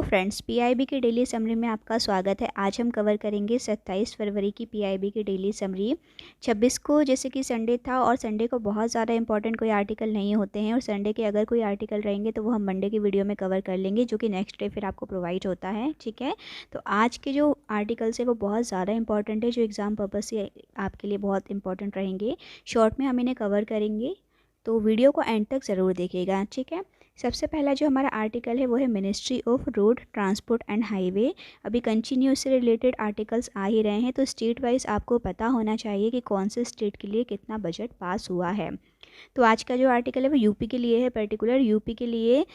Friends, PIB की daily summary में आपका स्वागत है। आज हम कवर करेंगे 27 फरवरी की पीआईबी की डेली समरी। 26 को जैसे कि संडे था और संडे को बहुत ज़्यादा इंपॉर्टेंट कोई आर्टिकल नहीं होते हैं और संडे के अगर कोई आर्टिकल रहेंगे तो वो हम मंडे की वीडियो में कवर कर लेंगे, जो कि नेक्स्ट डे फिर आपको प्रोवाइड होता है। ठीक है, तो आज के जो आर्टिकल्स है वो बहुत ज़्यादा इंपॉर्टेंट है, जो एग्ज़ाम पर्पज़ से आपके लिए बहुत इंपॉर्टेंट रहेंगे। शॉर्ट में हम इन्हें कवर करेंगे, तो वीडियो को एंड तक ज़रूर देखिएगा। ठीक है, सबसे पहला जो हमारा आर्टिकल है वो है ministry of road transport and highway. अभी कंटिन्यू से रिलेटेड आर्टिकल्स आ ही रहे हैं, तो स्टेट वाइज आपको पता होना चाहिए कि कौन से स्टेट के लिए कितना बजट पास हुआ है। तो आज का जो आर्टिकल है वो यूपी के लिए है। पर्टिकुलर यूपी के लिए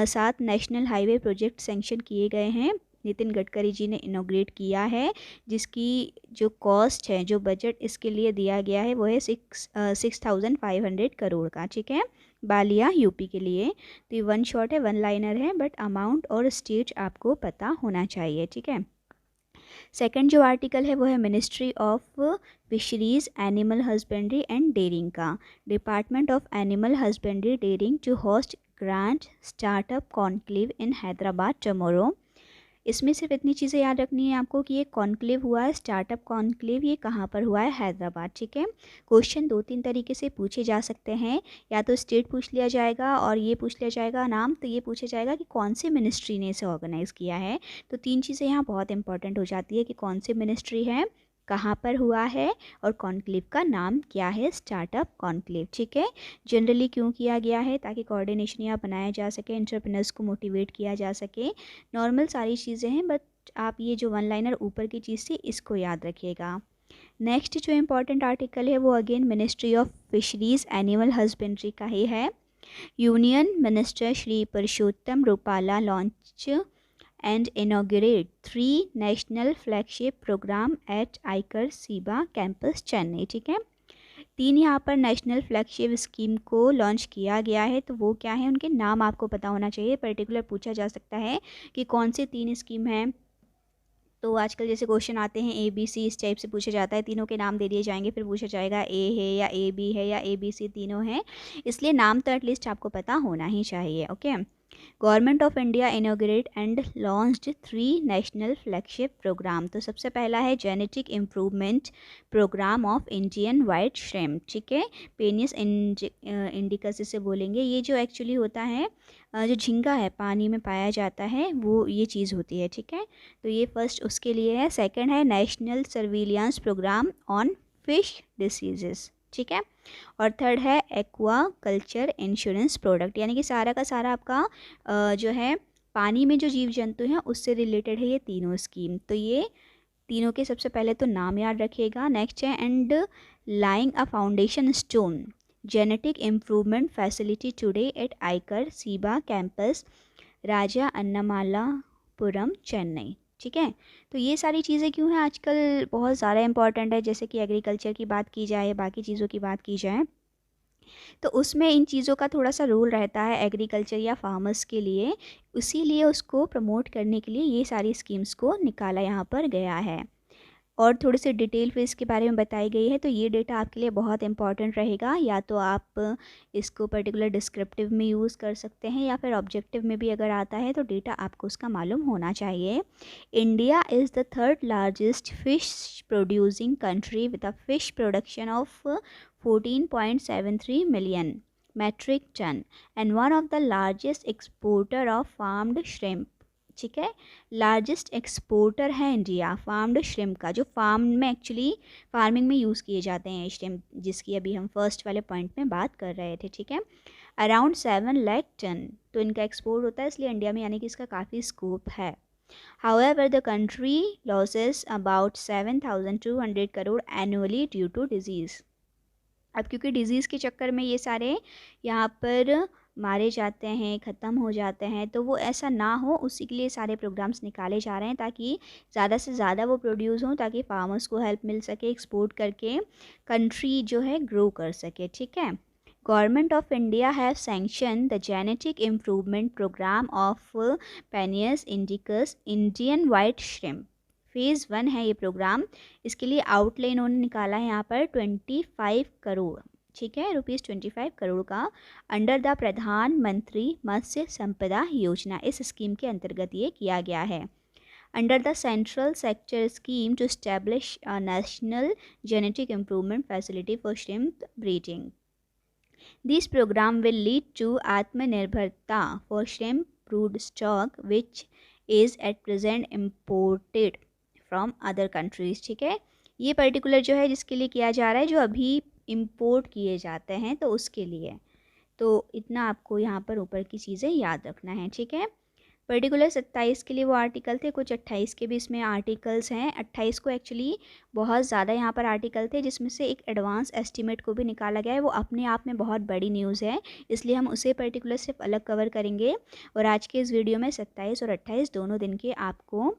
7 नेशनल हाईवे प्रोजेक्ट सेंक्शन किए गए हैं। नितिन गडकरी जी ने इनॉग्रेट किया है, जिसकी जो कॉस्ट है, जो बजट इसके लिए दिया गया है वो है 6,500 करोड़ का। ठीक है, बालिया यूपी के लिए। तो ये वन शॉट है, वन लाइनर है, बट अमाउंट और स्टेट आपको पता होना चाहिए। ठीक है, सेकंड जो आर्टिकल है वो है ministry of fisheries animal husbandry and dairying का। Department of animal husbandry dairying to host grand startup conclave in Hyderabad tomorrow. इसमें सिर्फ इतनी चीज़ें याद रखनी है आपको कि ये कॉन्क्लेव हुआ है, स्टार्टअप कॉन्क्लेव, ये कहाँ पर हुआ है? हैदराबाद। ठीक है, क्वेश्चन 2-3 तरीके से पूछे जा सकते हैं। या तो स्टेट पूछ लिया जाएगा और ये पूछ लिया जाएगा नाम, तो ये पूछा जाएगा कि कौन सी मिनिस्ट्री ने इसे ऑर्गेनाइज़ किया है। तो 3 चीज़ें यहाँ बहुत इंपॉर्टेंट हो जाती है कि कौन सी मिनिस्ट्री है, कहाँ पर हुआ है और कॉन्क्लेव का नाम क्या है, स्टार्टअप कॉन्क्लेव। ठीक है, जनरली क्यों किया गया है? ताकि कोऑर्डिनेशन यहाँ बनाया जा सके, एंटरप्रेन्योर्स को मोटिवेट किया जा सके। नॉर्मल सारी चीज़ें हैं, बट आप ये जो वन लाइनर ऊपर की चीज़ थी इसको याद रखिएगा। नेक्स्ट जो इम्पॉर्टेंट आर्टिकल है वो again ministry of fisheries animal husbandry का ही है। Union minister Shri Parshottam Rupala launch and inaugurate 3 national flagship program at ICAR CIBA campus Chennai. ठीक है, 3 यहाँ पर नेशनल फ्लैगशिप स्कीम को लॉन्च किया गया है। तो वो क्या है, उनके नाम आपको पता होना चाहिए। पर्टिकुलर पूछा जा सकता है कि कौन से 3 स्कीम हैं। तो आजकल जैसे क्वेश्चन आते हैं ABC, इस टाइप से पूछा जाता है, तीनों के नाम दे दिए जाएंगे, फिर पूछा जाएगा ए है या AB है या ABC, तीनों हैं। इसलिए नाम तो एटलीस्ट आपको पता होना ही चाहिए। Okay, government of India inaugurate and launched 3 national flagship program. तो सबसे पहला है genetic improvement programme of Indian white shrimp. ठीक है, पेनिस इंडिकस इसे बोलेंगे। ये जो एक्चुअली होता है, जो झींगा है पानी में पाया जाता है, वो ये चीज़ होती है। ठीक है, तो ये फर्स्ट उसके लिए है। सेकंड है national surveillance program on fish diseases. ठीक है, और थर्ड है एक्वा कल्चर इंश्योरेंस प्रोडक्ट। यानी कि सारा का सारा आपका जो है पानी में जो जीव जंतु हैं उससे रिलेटेड है ये तीनों स्कीम। तो ये तीनों के सबसे पहले तो नाम याद रखिएगा। नेक्स्ट है and laying a foundation stone genetic improvement facility today at ICAR CIBA campus Raja Annamalaipuram Chennai. ठीक है, तो ये सारी चीज़ें क्यों हैं आजकल बहुत ज़्यादा इंपॉर्टेंट है। जैसे कि एग्रीकल्चर की बात की जाए, बाकी चीज़ों की बात की जाए, तो उसमें इन चीज़ों का थोड़ा सा रोल रहता है एग्रीकल्चर या फार्मर्स के लिए। इसीलिए उसको प्रमोट करने के लिए ये सारी स्कीम्स को निकाला यहाँ पर गया है और थोड़ी सी डिटेल पे इसके बारे में बताई गई है। तो ये डेटा आपके लिए बहुत इंपॉर्टेंट रहेगा। या तो आप इसको पर्टिकुलर डिस्क्रिप्टिव में यूज़ कर सकते हैं या फिर ऑब्जेक्टिव में भी अगर आता है तो डेटा आपको उसका मालूम होना चाहिए। India is the third largest fish producing country with a fish production of 14.73 million metric ton and one of the largest exporter of farmed shrimp। ठीक है, लार्जेस्ट एक्सपोर्टर है इंडिया फार्म्ड श्रिम्प का, जो फार्म में actually farming में use किए जाते हैं श्रिम्प, जिसकी अभी हम फर्स्ट वाले पॉइंट में बात कर रहे थे। ठीक है, अराउंड 7 लाख टन तो इनका एक्सपोर्ट होता है, इसलिए इंडिया में यानी कि इसका काफ़ी स्कोप है। However the country loses about 7,200 crore annually due to disease. अब क्योंकि डिज़ीज़ के चक्कर में ये सारे यहाँ पर मारे जाते हैं, ख़त्म हो जाते हैं, तो वो ऐसा ना हो उसी के लिए सारे प्रोग्राम्स निकाले जा रहे हैं, ताकि ज़्यादा से ज़्यादा वो प्रोड्यूस हों, ताकि फार्मर्स को हेल्प मिल सके, एक्सपोर्ट करके कंट्री जो है ग्रो कर सके। ठीक है, government of India have sanction the genetic improvement programme of penaeus indicus Indian white shrimp. Phase 1 है ये प्रोग्राम। इसके लिए आउटलाइन उन्होंने निकाला है यहाँ पर 25 करोड़। ठीक है, ₹25 करोड़ का अंडर द प्रधानमंत्री मत्स्य संपदा योजना, इस स्कीम के अंतर्गत ये किया गया है। Under the central sector scheme to establish a national genetic improvement facility for shrimp breeding, this programme will lead to atmanirbharta for shrimp brood stock which is at present imported from other countries. ठीक है, ये particular जो है जिसके लिए किया जा रहा है, जो अभी इम्पोर्ट किए जाते हैं तो उसके लिए। तो इतना आपको यहाँ पर ऊपर की चीज़ें याद रखना है। ठीक है, पर्टिकुलर 27 के लिए वो आर्टिकल थे, कुछ 28 के भी इसमें आर्टिकल्स हैं। 28 को एक्चुअली बहुत ज़्यादा यहाँ पर आर्टिकल थे, जिसमें से एक एडवांस एस्टीमेट को भी निकाला गया है। वो अपने आप में बहुत बड़ी न्यूज़ है, इसलिए हम उसे पर्टिकुलर सिर्फ अलग कवर करेंगे। और आज के इस वीडियो में 27 और 28 दोनों दिन के आपको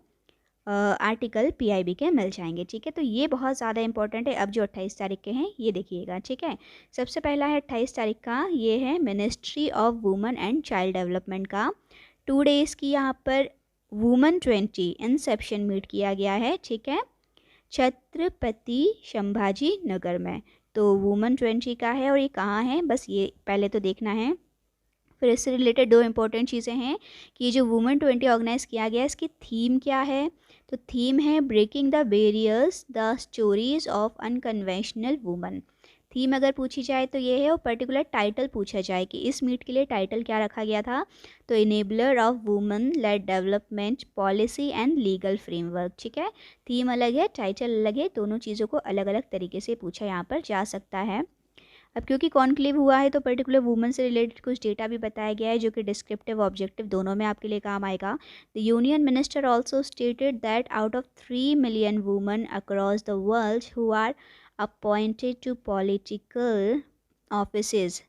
आर्टिकल पीआईबी के मिल जाएंगे। ठीक है, तो ये बहुत ज़्यादा इंपॉर्टेंट है। अब जो 28 तारीख के हैं ये देखिएगा। ठीक है, सबसे पहला है 28 तारीख का, ये है ministry of women and child development का 2 डेज़ की यहाँ पर वुमेन 20 इंसेप्शन मीट किया गया है। ठीक है, छत्रपति संभाजी नगर में। तो वुमेन 20 का है और ये कहाँ है, बस ये पहले तो देखना है। फिर इससे रिलेटेड 2 इंपॉर्टेंट चीज़ें हैं कि ये जो वुमेन 20 ऑर्गेनाइज़ किया गया है, इसकी थीम क्या है। तो थीम है breaking the barriers the stories of unconventional woman. Theme अगर पूछी जाए तो ये है, और पर्टिकुलर टाइटल पूछा जाए कि इस मीट के लिए टाइटल क्या रखा गया था, तो enabler of women lead development policy and legal framework. ठीक है, थीम अलग है, टाइटल अलग है, दोनों चीज़ों को अलग अलग तरीके से पूछा यहाँ पर जा सकता है। अब क्योंकि कॉन्क्लेव हुआ है तो पर्टिकुलर वुमेन से रिलेटेड कुछ डेटा भी बताया गया है, जो कि डिस्क्रिप्टिव ऑब्जेक्टिव दोनों में आपके लिए काम आएगा। The union minister also stated that out of 3 million women across the world who are appointed to political offices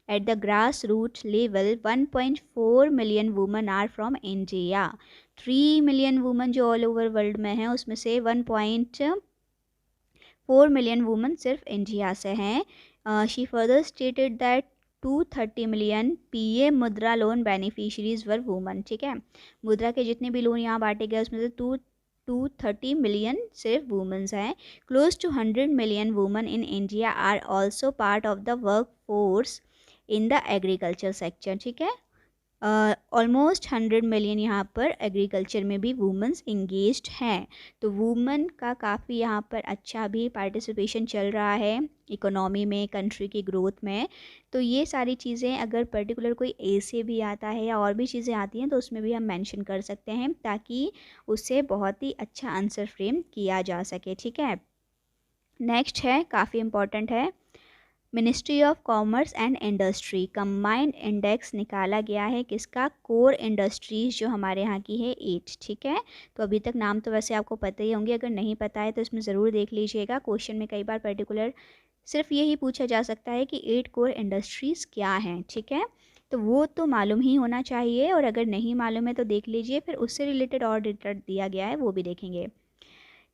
at the grass root level, 1.4 million women are from India. 3 million women जो all over world में हैं, उसमें से 1.4 million women सिर्फ India से हैं। She further stated that 230 million PM मुद्रा loan beneficiaries वर woman. ठीक है, मुद्रा के जितने भी लोन यहाँ बांटे गए उसमें से 230 मिलियन सिर्फ वुमेन्स हैं। Close to 100 million women in India are also part of the work force in the agriculture sector. ठीक है, ऑलमोस्ट 100 मिलियन यहाँ पर एग्रीकल्चर में भी वुमेन्स इंगेज्ड हैं। तो वुमेन का काफ़ी यहाँ पर अच्छा भी पार्टिसिपेशन चल रहा है इकोनॉमी में, कंट्री की ग्रोथ में। तो ये सारी चीज़ें अगर पर्टिकुलर कोई ऐसे भी आता है या और भी चीज़ें आती हैं तो उसमें भी हम मेंशन कर सकते हैं, ताकि उससे बहुत ही अच्छा आंसर फ्रेम किया जा सके। ठीक है, नेक्स्ट है, काफ़ी इंपॉर्टेंट है, ministry of commerce and industry combined index निकाला गया है किसका, कोर इंडस्ट्रीज़ जो हमारे यहाँ की है 8। ठीक है, तो अभी तक नाम तो वैसे आपको पता ही होंगे, अगर नहीं पता है तो इसमें ज़रूर देख लीजिएगा। क्वेश्चन में कई बार पर्टिकुलर सिर्फ यही पूछा जा सकता है कि 8 कोर इंडस्ट्रीज़ क्या हैं। ठीक है, तो वो तो मालूम ही होना चाहिए, और अगर नहीं मालूम है तो देख लीजिए, फिर उससे रिलेटेड और डेटा दिया गया है वो भी देखेंगे।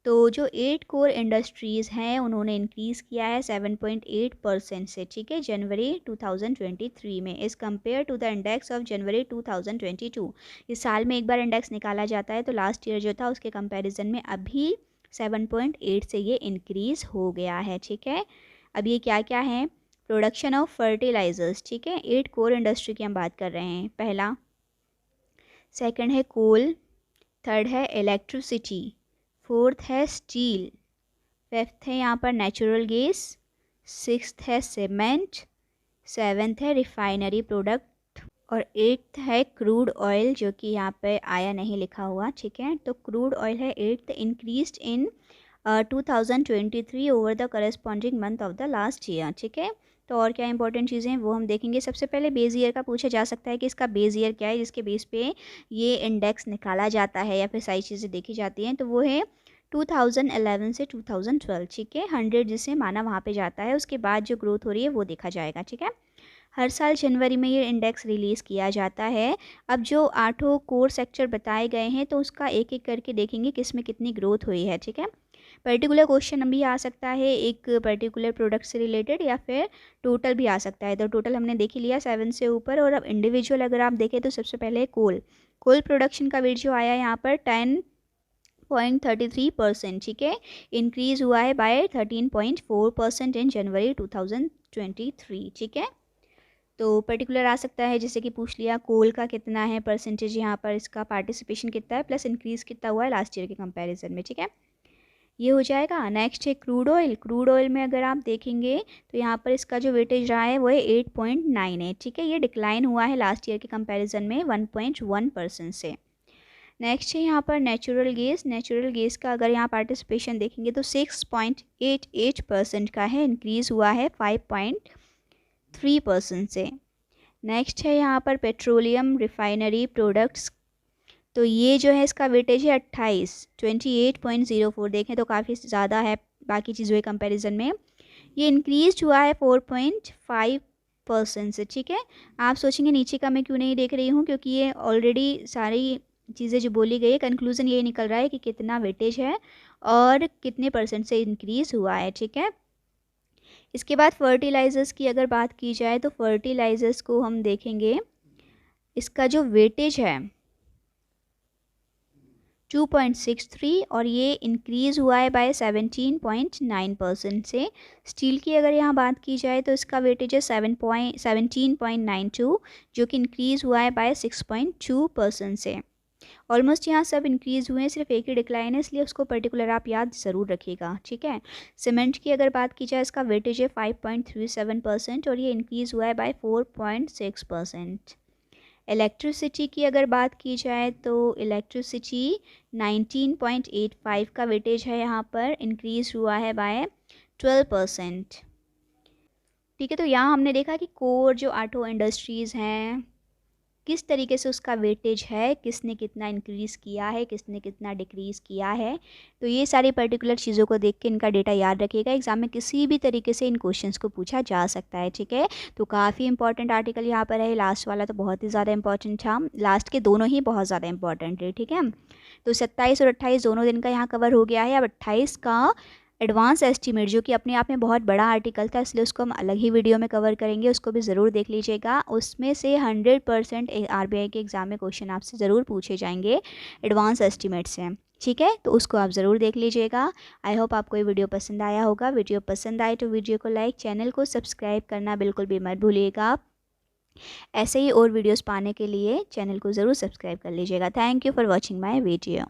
तो जो 8 कोर इंडस्ट्रीज़ हैं उन्होंने इंक्रीज़ किया है 7.8% से। ठीक है, जनवरी 2023 में, is compare to the index of January 2022। इस साल में एक बार इंडेक्स निकाला जाता है, तो लास्ट ईयर जो था उसके कंपैरिजन में अभी 7.8 से ये इंक्रीज़ हो गया है। ठीक है, अब ये क्या क्या है, प्रोडक्शन ऑफ फर्टिलाइजर्स। ठीक है, 8 कोर इंडस्ट्री की हम बात कर रहे हैं। पहला, सेकंड है कोल, थर्ड है इलेक्ट्रिसिटी, फोर्थ है स्टील, फिफ्थ है यहाँ पर नेचुरल गैस, सिक्स्थ है सीमेंट, सेवेंथ है रिफाइनरी प्रोडक्ट, और एट्थ है क्रूड ऑयल, जो कि यहाँ पे आया नहीं लिखा हुआ। ठीक है, तो क्रूड ऑयल है eighth, increased in 2023 over the corresponding month of the last year. ठीक है, तो और क्या इंपॉर्टेंट चीज़ें हैं वो हम देखेंगे। सबसे पहले बेस ईयर का पूछा जा सकता है कि इसका बेस ईयर क्या है जिसके बेस पे ये इंडेक्स निकाला जाता है या फिर सारी चीज़ें देखी जाती हैं, तो वो है 2011 से 2012। ठीक है, 100 जिसे माना वहाँ पे जाता है, उसके बाद जो ग्रोथ हो रही है वो देखा जाएगा। ठीक है, हर साल जनवरी में ये इंडेक्स रिलीज़ किया जाता है। अब जो 8 कोर सेक्टर बताए गए हैं तो उसका एक एक करके देखेंगे किस में कितनी ग्रोथ हुई है। ठीक है, पर्टिकुलर क्वेश्चन भी आ सकता है एक पर्टिकुलर प्रोडक्ट से रिलेटेड, या फिर टोटल भी आ सकता है। तो टोटल हमने देख ही लिया 7 से ऊपर, और अब इंडिविजुअल अगर आप देखें तो सबसे पहले कोल प्रोडक्शन का वेट जो आया यहाँ पर 10.33%। ठीक है, इंक्रीज़ हुआ है बाय 13.4% इन जनवरी 23। ठीक है, तो पर्टिकुलर आ सकता है, जैसे कि पूछ लिया कोल का कितना है परसेंटेज, यहाँ पर इसका पार्टिसिपेशन कितना है प्लस इंक्रीज़ कितना हुआ है लास्ट ईयर के कंपैरिजन में। ठीक है, ये हो जाएगा। नेक्स्ट है क्रूड ऑयल। क्रूड ऑयल में अगर आप देखेंगे तो यहाँ पर इसका जो वेटेज रहा है वो है 8.9 है। ठीक है, ये डिक्लाइन हुआ है लास्ट ईयर के कंपैरिजन में 1.1% से। नेक्स्ट है यहाँ पर नेचुरल गैस। नेचुरल गैस का अगर यहाँ पार्टिसिपेशन देखेंगे तो 6.88% का है, इंक्रीज़ हुआ है 5.3% से। नेक्स्ट है यहाँ पर पेट्रोलियम रिफाइनरी प्रोडक्ट्स, तो ये जो है इसका वेटेज है 28 देखें तो काफ़ी ज़्यादा है बाकी चीज़ों के कंपैरिजन में। ये इंक्रीज हुआ है 4.5% से। ठीक है, आप सोचेंगे नीचे का मैं क्यों नहीं देख रही हूँ, क्योंकि ये ऑलरेडी सारी चीज़ें जो बोली गई है कंक्लूज़न ये निकल रहा है कि कितना वेटेज है और कितने परसेंट से इंक्रीज़ हुआ है। ठीक है, इसके बाद फर्टिलाइज़र्स की अगर बात की जाए तो फर्टिलाइज़र्स को हम देखेंगे, इसका जो वेटेज है 2.63 और ये इंक्रीज़ हुआ है बाय 17.9% से। स्टील की अगर यहाँ बात की जाए तो इसका वेटेज है 17.92 जो कि इंक्रीज़ हुआ है बाय 6.2% से। ऑलमोस्ट यहाँ सब इंक्रीज़ हुए हैं, सिर्फ एक ही डिक्लाइन है, इसलिए उसको पर्टिकुलर आप याद ज़रूर रखिएगा। ठीक है, सीमेंट की अगर बात की जाए इसका वेटेज है 5.37% और ये इंक्रीज़ हुआ है बाय 4.6%। इलेक्ट्रिसिटी की अगर बात की जाए तो इलेक्ट्रिसिटी 19.85 का वेटेज है, यहाँ पर इंक्रीज़ हुआ है बाय 12%। ठीक है, तो यहाँ हमने देखा कि कोर जो ऑटो इंडस्ट्रीज़ हैं किस तरीके से उसका वेटेज है, किसने कितना इंक्रीज़ किया है, किसने कितना डिक्रीज़ किया है। तो ये सारी पर्टिकुलर चीज़ों को देख के इनका डेटा याद रखिएगा, एग्जाम में किसी भी तरीके से इन क्वेश्चंस को पूछा जा सकता है। ठीक है, तो काफ़ी इंपॉर्टेंट आर्टिकल यहाँ पर है। लास्ट वाला तो बहुत ही ज़्यादा इंपॉर्टेंट था, लास्ट के दोनों ही बहुत ज़्यादा इंपॉर्टेंट है। ठीक है, तो 27 और 28 दोनों दिन का यहाँ कवर हो गया है। अब 28 का एडवांस एस्टीमेट जो कि अपने आप में बहुत बड़ा आर्टिकल था, इसलिए उसको हम अलग ही वीडियो में कवर करेंगे, उसको भी ज़रूर देख लीजिएगा। उसमें से 100% आरबीआई के एग्ज़ाम में क्वेश्चन आपसे ज़रूर पूछे जाएंगे एडवांस एस्टीमेट से। ठीक है, तो उसको आप ज़रूर देख लीजिएगा। आई होप आपको ये वीडियो पसंद आया होगा। वीडियो पसंद आए तो वीडियो को लाइक, चैनल को सब्सक्राइब करना बिल्कुल भी मत भूलिएगा। ऐसे ही और वीडियोज़ पाने के लिए चैनल को ज़रूर सब्सक्राइब कर लीजिएगा। Thank you for watching my video.